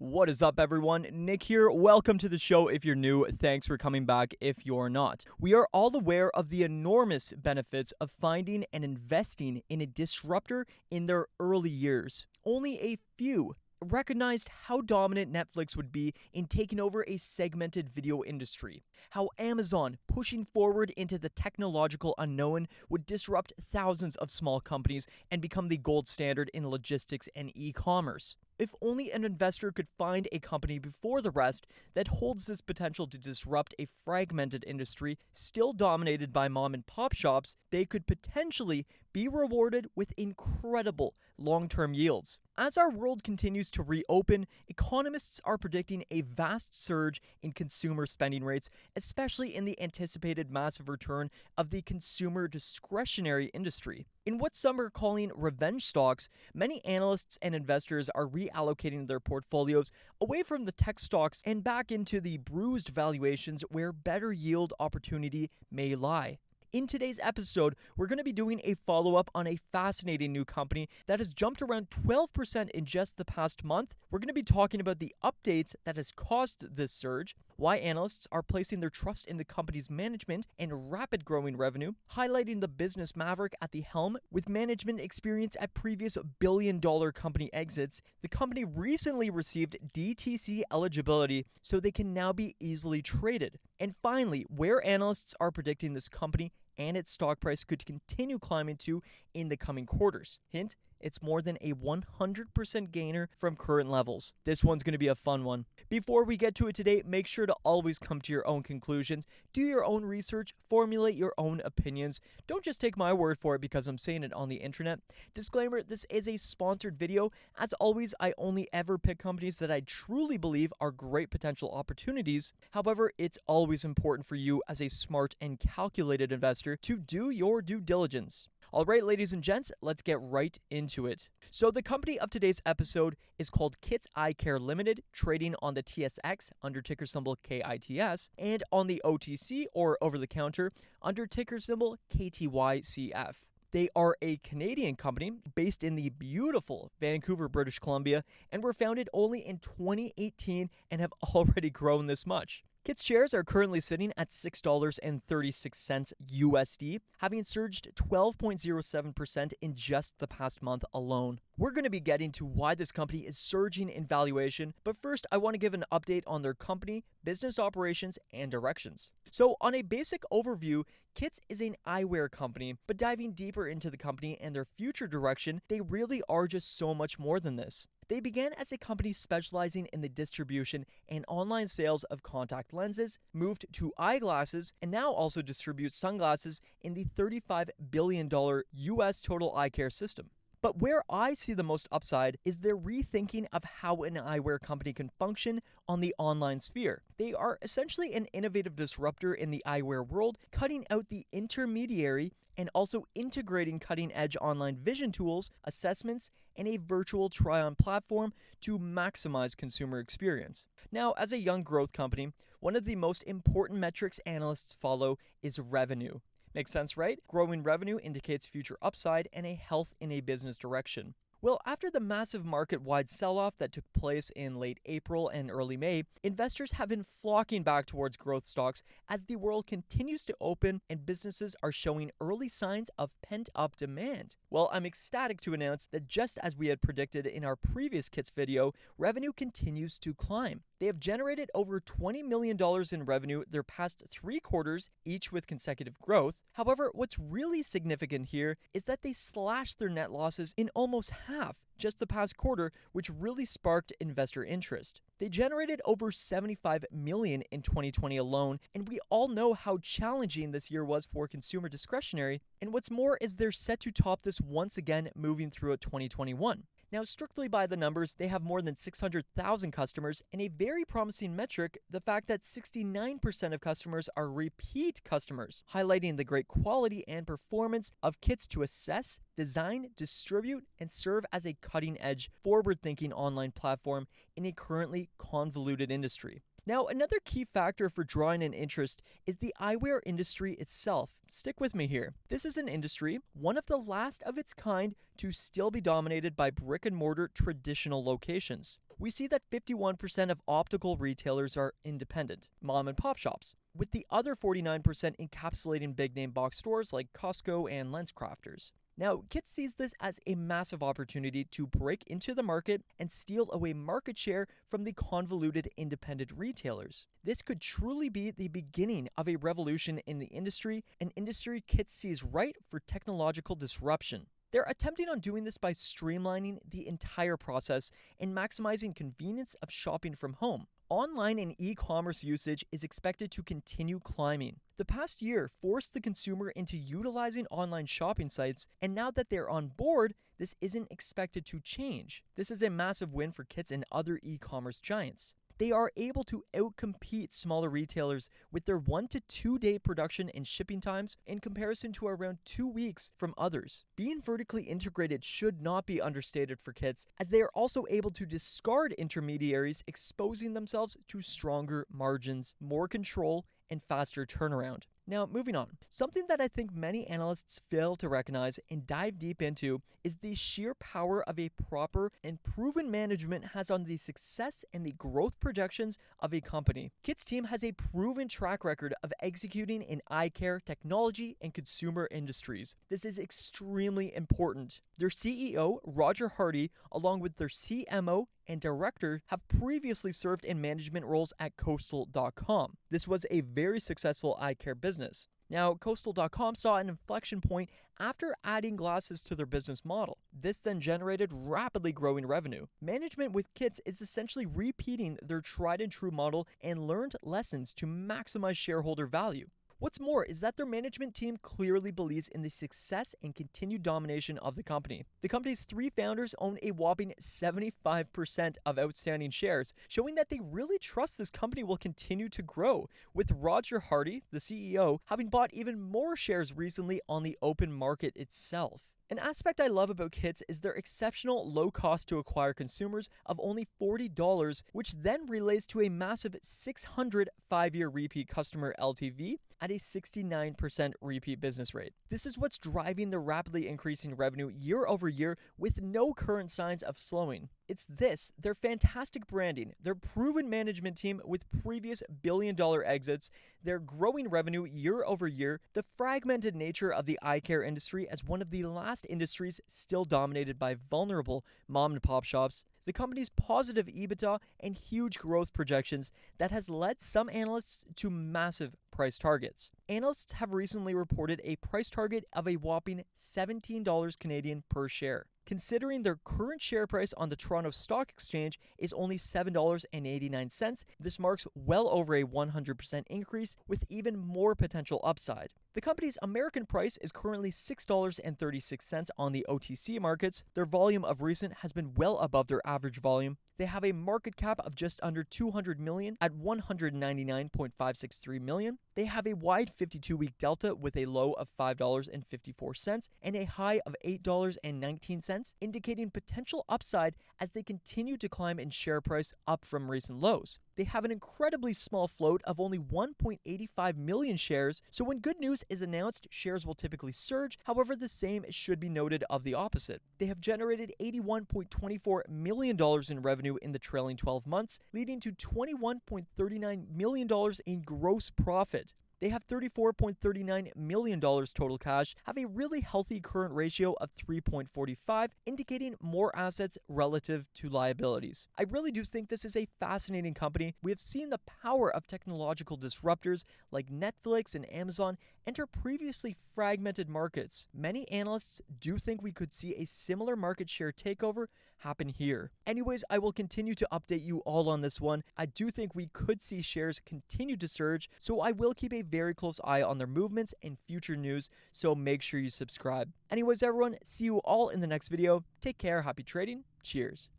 What is up, everyone? Nick here. Welcome to the show if you're new. Thanks for coming back if you're not. We are all aware of the enormous benefits of finding and investing in a disruptor in their early years. Only a few recognized how dominant Netflix would be in taking over a segmented video industry. How Amazon, pushing forward into the technological unknown, would disrupt thousands of small companies and become the gold standard in logistics and e-commerce. If only an investor could find a company before the rest that holds this potential to disrupt a fragmented industry still dominated by mom and pop shops, they could potentially be rewarded with incredible long-term yields. As our world continues to reopen, economists are predicting a vast surge in consumer spending rates, especially in the anticipated massive return of the consumer discretionary industry. In what some are calling revenge stocks, many analysts and investors are reallocating their portfolios away from the tech stocks and back into the bruised valuations where better yield opportunity may lie. In today's episode, we're going to be doing a follow-up on a fascinating new company that has jumped around 12% in just the past month. We're going to be talking about the updates that has caused this surge, why analysts are placing their trust in the company's management and rapid growing revenue, highlighting the business maverick at the helm with management experience at previous billion-dollar company exits. The company recently received DTC eligibility, so they can now be easily traded. And finally, where analysts are predicting this company and its stock price could continue climbing to in the coming quarters. Hint, it's more than a 100% gainer from current levels. This one's going to be a fun one. Before we get to it today, make sure to always come to your own conclusions, do your own research, formulate your own opinions. Don't just take my word for it because I'm saying it on the internet. Disclaimer, this is a sponsored video. As always, I only ever pick companies that I truly believe are great potential opportunities. However, it's always important for you as a smart and calculated investor to do your due diligence. All right, ladies and gents, let's get right into it. So the company of today's episode is called Kits Eye Care Limited, trading on the TSX under ticker symbol KITS, and on the OTC, or over-the-counter, under ticker symbol KTYCF. They are a Canadian company based in the beautiful Vancouver, British Columbia, and were founded only in 2018 and have already grown this much. Kits shares are currently sitting at $6.36 USD, having surged 12.07% in just the past month alone. We're going to be getting to why this company is surging in valuation, but first I want to give an update on their company, business operations, and directions. So on a basic overview, Kits is an eyewear company, but diving deeper into the company and their future direction, they really are just so much more than this. They began as a company specializing in the distribution and online sales of contact lenses, moved to eyeglasses, and now also distribute sunglasses in the $35 billion US total eye care system. But where I see the most upside is their rethinking of how an eyewear company can function on the online sphere. They are essentially an innovative disruptor in the eyewear world, cutting out the intermediary and also integrating cutting-edge online vision tools, assessments, and a virtual try-on platform to maximize consumer experience. Now, as a young growth company, one of the most important metrics analysts follow is revenue. Makes sense, right? Growing revenue indicates future upside and a health in a business direction. Well, after the massive market-wide sell-off that took place in late April and early May, investors have been flocking back towards growth stocks as the world continues to open and businesses are showing early signs of pent-up demand. Well, I'm ecstatic to announce that just as we had predicted in our previous Kits video, revenue continues to climb. They have generated over $20 million in revenue their past 3 quarters, each with consecutive growth. However, what's really significant here is that they slashed their net losses in almost half just the past quarter, which really sparked investor interest. They generated over $75 million in 2020 alone, and we all know how challenging this year was for consumer discretionary, and what's more is they're set to top this once again moving through 2021. Now, strictly by the numbers, they have more than 600,000 customers, and a very promising metric, the fact that 69% of customers are repeat customers, highlighting the great quality and performance of Kits to assess, design, distribute, and serve as a cutting-edge, forward-thinking online platform in a currently convoluted industry. Now, another key factor for drawing in interest is the eyewear industry itself. Stick with me here. This is an industry, one of the last of its kind, to still be dominated by brick and mortar traditional locations. We see that 51% of optical retailers are independent, mom and pop shops, with the other 49% encapsulating big name box stores like Costco and LensCrafters. Now, Kit sees this as a massive opportunity to break into the market and steal away market share from the convoluted independent retailers. This could truly be the beginning of a revolution in the industry, an industry Kit sees ripe for technological disruption. They're attempting on doing this by streamlining the entire process and maximizing convenience of shopping from home. Online and e-commerce usage is expected to continue climbing. The past year forced the consumer into utilizing online shopping sites, and now that they're on board, this isn't expected to change. This is a massive win for Kits and other e-commerce giants. They are able to outcompete smaller retailers with their 1 to 2 day production and shipping times in comparison to around 2 weeks from others. Being vertically integrated should not be understated for Kits, as they are also able to discard intermediaries, exposing themselves to stronger margins, more control, and faster turnaround. Now, moving on. Something that I think many analysts fail to recognize and dive deep into is the sheer power of a proper and proven management has on the success and the growth projections of a company. Kit's team has a proven track record of executing in eye care, technology, and consumer industries. This is extremely important. Their CEO, Roger Hardy, along with their CMO and director, have previously served in management roles at Coastal.com. This was a very successful eye care business. Now, Coastal.com saw an inflection point after adding glasses to their business model. This then generated rapidly growing revenue. Management with Kits is essentially repeating their tried and true model and learned lessons to maximize shareholder value. What's more is that their management team clearly believes in the success and continued domination of the company. The company's 3 founders own a whopping 75% of outstanding shares, showing that they really trust this company will continue to grow, with Roger Hardy, the CEO, having bought even more shares recently on the open market itself. An aspect I love about Kits is their exceptional low cost to acquire consumers of only $40, which then relates to a massive 600 5-year repeat customer LTV at a 69% repeat business rate. This is what's driving the rapidly increasing revenue year over year with no current signs of slowing. It's this, their fantastic branding, their proven management team with previous billion-dollar exits, their growing revenue year over year, the fragmented nature of the eye care industry as one of the last industries still dominated by vulnerable mom-and-pop shops, the company's positive EBITDA and huge growth projections that has led some analysts to massive price targets. Analysts have recently reported a price target of a whopping $17 Canadian per share. Considering their current share price on the Toronto Stock Exchange is only $7.89, this marks well over a 100% increase with even more potential upside. The company's American price is currently $6.36 on the OTC markets. Their volume of recent has been well above their average volume. They have a market cap of just under $200 million at $199.563 million. They have a wide 52-week delta with a low of $5.54 and a high of $8.19, indicating potential upside as they continue to climb in share price up from recent lows. They have an incredibly small float of only 1.85 million shares, so when good news is announced, shares will typically surge. However, the same should be noted of the opposite. They have generated $81.24 million in revenue in the trailing 12 months, leading to $21.39 million in gross profit. They have $34.39 million total cash, have a really healthy current ratio of 3.45, indicating more assets relative to liabilities. I really do think this is a fascinating company. We have seen the power of technological disruptors like Netflix and Amazon enter previously fragmented markets. Many analysts do think we could see a similar market share takeover happen here. Anyways, I will continue to update you all on this one. I do think we could see shares continue to surge, so I will keep a very close eye on their movements and future news, so make sure you subscribe. Anyways, everyone, see you all in the next video. Take care, happy trading, cheers.